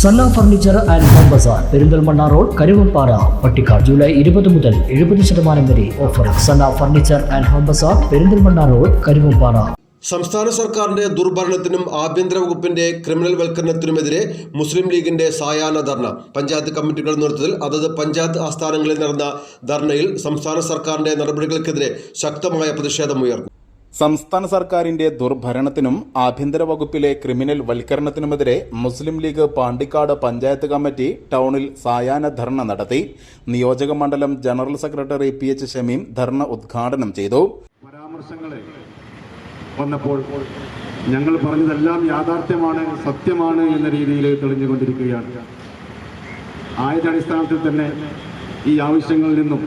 Sanna furniture and home bazaar Perinthalmanna road Karuvappara Pattikkad July 20 മുതൽ 70% വരെ offer. Sanna furniture and home bazaar Perinthalmanna road Karuvappara. സംസ്ഥാന സർക്കാരിന്റെ ദുർഭരണത്തിനും ആഭ്യന്തര വകുപ്പിന്റെ ക്രിമിനൽ വൽക്കരണത്തിനുമെതിരെ മുസ്ലിം ലീഗിന്റെ സായാഹ്ന ധർണ പഞ്ചായത്ത് കമ്മിറ്റികളുടെ നേതൃത്വത്തിൽ അതത് പഞ്ചായത്ത് ആസ്ഥാനങ്ങളിൽ നടന്ന ധർണയിൽ സംസ്ഥാന സർക്കാരിന്റെ നടപടികൾക്കെതിരെ ശക്തമായ പ്രതിഷേധമുയർന്നു. സംസ്ഥാന സർക്കാരിന്റെ ദുർഭരണത്തിനും ആഭ്യന്തര വകുപ്പിലെ ക്രിമിനൽ വൽക്കരണത്തിനുമെതിരെ മുസ്ലിം ലീഗ് പാണ്ടിക്കാട് പഞ്ചായത്ത് കമ്മിറ്റി ടൗണിൽ സായാഹ്ന ധർണ നടത്തി. നിയോജക മണ്ഡലം ജനറൽ സെക്രട്ടറി PH ഷമീം ധർണ ഉദ്ഘാടനം ചെയ്തു. പരാമർശങ്ങളെ വന്നപ്പോൾ ഞങ്ങൾ പറഞ്ഞതെല്ലാം യാഥാർത്ഥ്യമാണ്, സത്യമാണ് എന്ന രീതിയിൽ തെളിഞ്ഞുകൊണ്ടിരിക്കുകയാണ്. ആയതിന്റെ അടിസ്ഥാനത്തിൽ തന്നെ ഈ ആവശ്യങ്ങളിൽ നിന്നും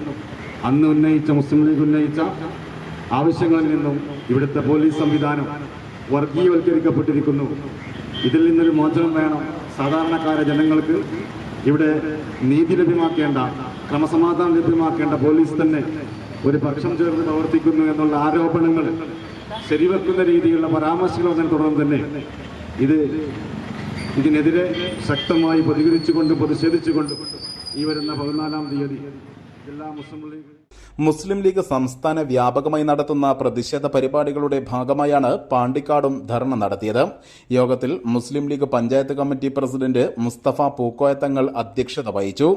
അന്ന് ഉന്നയിച്ച മുസ്ലിം ലീഗ് ഉന്നയിച്ച ആവശ്യങ്ങളിൽ നിന്നും ഇവിടുത്തെ പോലീസ് സംവിധാനം വർഗീയവൽക്കരിക്കപ്പെട്ടിരിക്കുന്നു. ഇതിൽ നിന്നൊരു മോചനം വേണം. സാധാരണക്കാരെ ജനങ്ങൾക്ക് ഇവിടെ നീതി ലഭ്യമാക്കേണ്ട, ക്രമസമാധാനം ലഭ്യമാക്കേണ്ട പോലീസ് തന്നെ ഒരു പക്ഷം ചേർന്ന് പ്രവർത്തിക്കുന്നു എന്നുള്ള ആരോപണങ്ങൾ ശരിവെക്കുന്ന രീതിയിലുള്ള പരാമർശങ്ങൾ തുടർന്ന് തന്നെ ഇതിനെതിരെ ശക്തമായി പ്രതിഷേധിച്ചുകൊണ്ട് ഈ വരുന്ന 14-ാം തീയതി ജില്ലാ മുസ്ലിം ലീഗ് സംസ്ഥാന വ്യാപകമായി നടത്തുന്ന പ്രതിഷേധ പരിപാടികളുടെ ഭാഗമായാണ് പാണ്ടിക്കാടും ധർണ നടത്തിയത്. യോഗത്തിൽ മുസ്ലിം ലീഗ് പഞ്ചായത്ത് കമ്മിറ്റി പ്രസിഡന്റ് മുസ്തഫ പൂക്കോയത്തങ്ങൾ അധ്യക്ഷത വഹിച്ചു.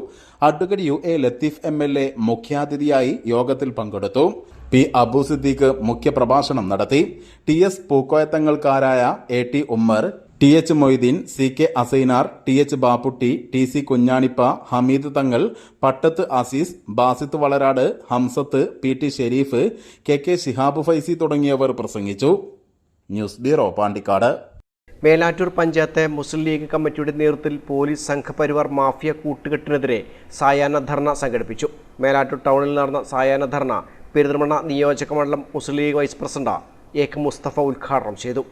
അഡ്വക്കേറ്റ് UA ലത്തീഫ് MLA മുഖ്യാതിഥിയായി യോഗത്തിൽ പങ്കെടുത്തു. P. അബു സിദ്ദീഖ് മുഖ്യപ്രഭാഷണം നടത്തി. TS പൂക്കോയത്തങ്ങൾക്കാരായ AT Ummer, TH Moideen, CK Asainar, TH Bapputty, TC Kunjanippa, Hameed Thangal, പട്ടത്ത് Azeez, Basith Valarad, Hamzath, PT Sharif, KK Shihab Faizy തുടങ്ങിയവർ പ്രസംഗിച്ചു. News bureau Pandikkad. മേലാറ്റൂർ പഞ്ചായത്ത് മുസ്ലിം ലീഗ് കമ്മിറ്റിയുടെ നേതൃത്വത്തിൽ പോലീസ് സംഘപരിവാർ മാഫിയ കൂട്ടുകെട്ടിനെതിരെ സായാഹ്ന ധർണ സംഘടിപ്പിച്ചു. മേലാറ്റൂർ ടൗണിൽ നടന്ന സായാഹ്ന ധർണ പെരിന്തൽമണ്ണ നിയോജക മണ്ഡലം Muslim League vice president AK Mustafa ഉദ്ഘാടനം ചെയ്തു.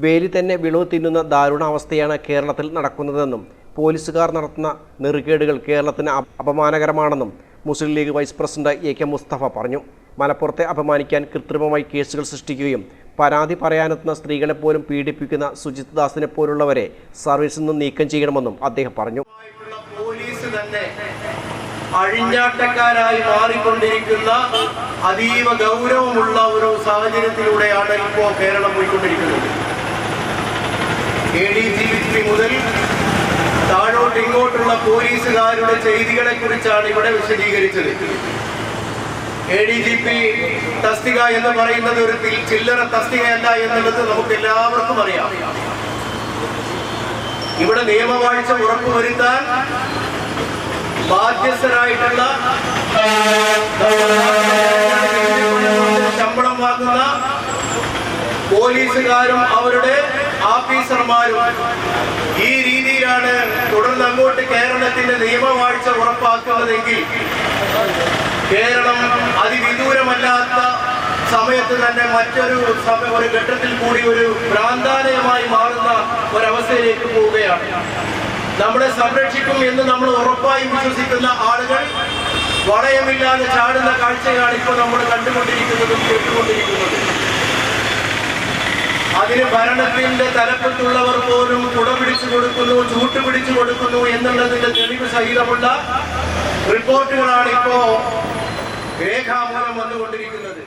വേലി തന്നെ വിളവ് തിന്നുന്ന ദാരുണാവസ്ഥയാണ് കേരളത്തിൽ നടക്കുന്നതെന്നും പോലീസുകാർ നടത്തുന്ന നെറുകേടുകൾ കേരളത്തിന് അപമാനകരമാണെന്നും Muslim League vice president AK Mustafa പറഞ്ഞു. മലപ്പുറത്തെ അപമാനിക്കാൻ കൃത്രിമമായി കേസുകൾ സൃഷ്ടിക്കുകയും പരാതി പറയാനെത്തുന്ന സ്ത്രീകളെ പോലും പീഡിപ്പിക്കുന്ന സുജിത് ദാസിനെ പോലുള്ളവരെ സർവീസിൽ നിന്ന് നീക്കം ചെയ്യണമെന്നും അദ്ദേഹം പറഞ്ഞു. പോലീസ് തന്നെ അഴിഞ്ഞാട്ടക്കാരായി മാറിക്കൊണ്ടിരിക്കുന്ന അതീവ ഗൗരവമുള്ള ഒരു സാഹചര്യത്തിലൂടെയാണ് ഇപ്പോൾ കേരളം പോയിക്കൊണ്ടിരിക്കുന്നത്. ADGP മുതൽ താഴോട്ട് ഇങ്ങോട്ടുള്ള പോലീസുകാരുടെ ചെയ്തികളെ കുറിച്ചാണ് ഇവിടെ വിശദീകരിച്ചത്. ADGP തസ്തിക എന്ന് പറയുന്നത് ഒരു ചില്ലറ തസ്തികയല്ല എന്നുള്ളത് നമുക്ക് എല്ലാവർക്കും അറിയാം. ഇവിടെ നിയമവാഴ്ച ഉറപ്പുവരുത്താൻ ബാധ്യസ്ഥരായിട്ടുള്ള ശമ്പളം വാങ്ങുന്ന പോലീസുകാരും അവരുടെ ഓഫീസർമാരും ഈ രീതിയിലാണ് തുടർന്ന് അങ്ങോട്ട് കേരളത്തിന്റെ നിയമവാഴ്ച ഉറപ്പാക്കുന്നതെങ്കിൽ കേരളം അതിവിദൂരമല്ലാത്ത സമയത്ത് തന്നെ മറ്റൊരു ഘട്ടത്തിൽ കൂടി ഒരു ഭ്രാന്താലയമായി മാറുന്ന ഒരവസ്ഥയിലേക്ക് പോവുകയാണ്. നമ്മളെ സംരക്ഷിക്കും എന്ന് നമ്മൾ ഉറപ്പായി വിശ്വസിക്കുന്ന ആളുകൾ വളയമില്ലാതെ ചാടുന്ന കാഴ്ചയാണ് ഇപ്പോൾ നമ്മൾ കണ്ടുകൊണ്ടിരിക്കുന്നതും കേട്ടുകൊണ്ടിരിക്കുന്നതും. അതിന് ഭരണത്തിന്റെ തലപ്പത്തുള്ളവർ പോലും കുട പിടിച്ചു കൊടുക്കുന്നു, ചൂട്ട് പിടിച്ചു കൊടുക്കുന്നു എന്നുള്ളതിന്റെ തെളിവ് സഹിതമുള്ള റിപ്പോർട്ടുകളാണ് ഇപ്പോ രേഖാമൂലം വന്നുകൊണ്ടിരിക്കുന്നത്.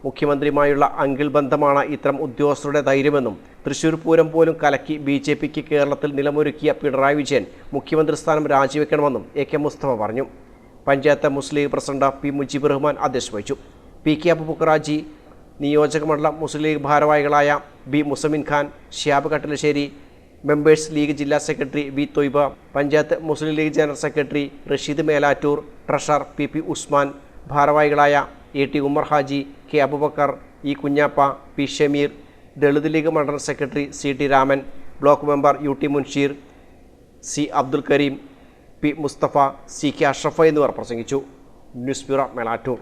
മുഖ്യമന്ത്രിയുമായുള്ള അങ്കിൾ ബന്ധമാണ് ഇത്തരം ഉദ്യോഗസ്ഥരുടെ ധൈര്യമെന്നും തൃശൂർ പൂരം പോലും കലക്കി BJPക്ക് കേരളത്തിൽ നിലമൊരുക്കിയ പിണറായി വിജയൻ മുഖ്യമന്ത്രി സ്ഥാനം രാജിവെക്കണമെന്നും AK മുസ്തഫ പറഞ്ഞു. Panchayat Muslim League president P. മുജീബ് റഹ്മാൻ അധ്യക്ഷത വഹിച്ചു. PK അബൂബക്കർ ഹാജി, നിയോജക മണ്ഡലം മുസ്ലിം ലീഗ് ഭാരവാഹികളായ B. മുസമിൻ ഖാൻ, ഷിയാബ് കട്ടലശ്ശേരി, മെമ്പേഴ്സ് ലീഗ് ജില്ലാ secretary V. Thoiba, panchayat Muslim League general secretary Rasheed Melattur, treasurer PP. Usman, ഭാരവാഹികളായ AT Ummer Haji, K. Abubakar, E. Kunhappa, P. Shameer, Dalit League മണ്ഡലം secretary CT Raman, block member UT Munsheer, C. Abdul Kareem, P. Mustafa, CK Ashraf എന്നിവർ പ്രസംഗിച്ചു. News bureau Melattur.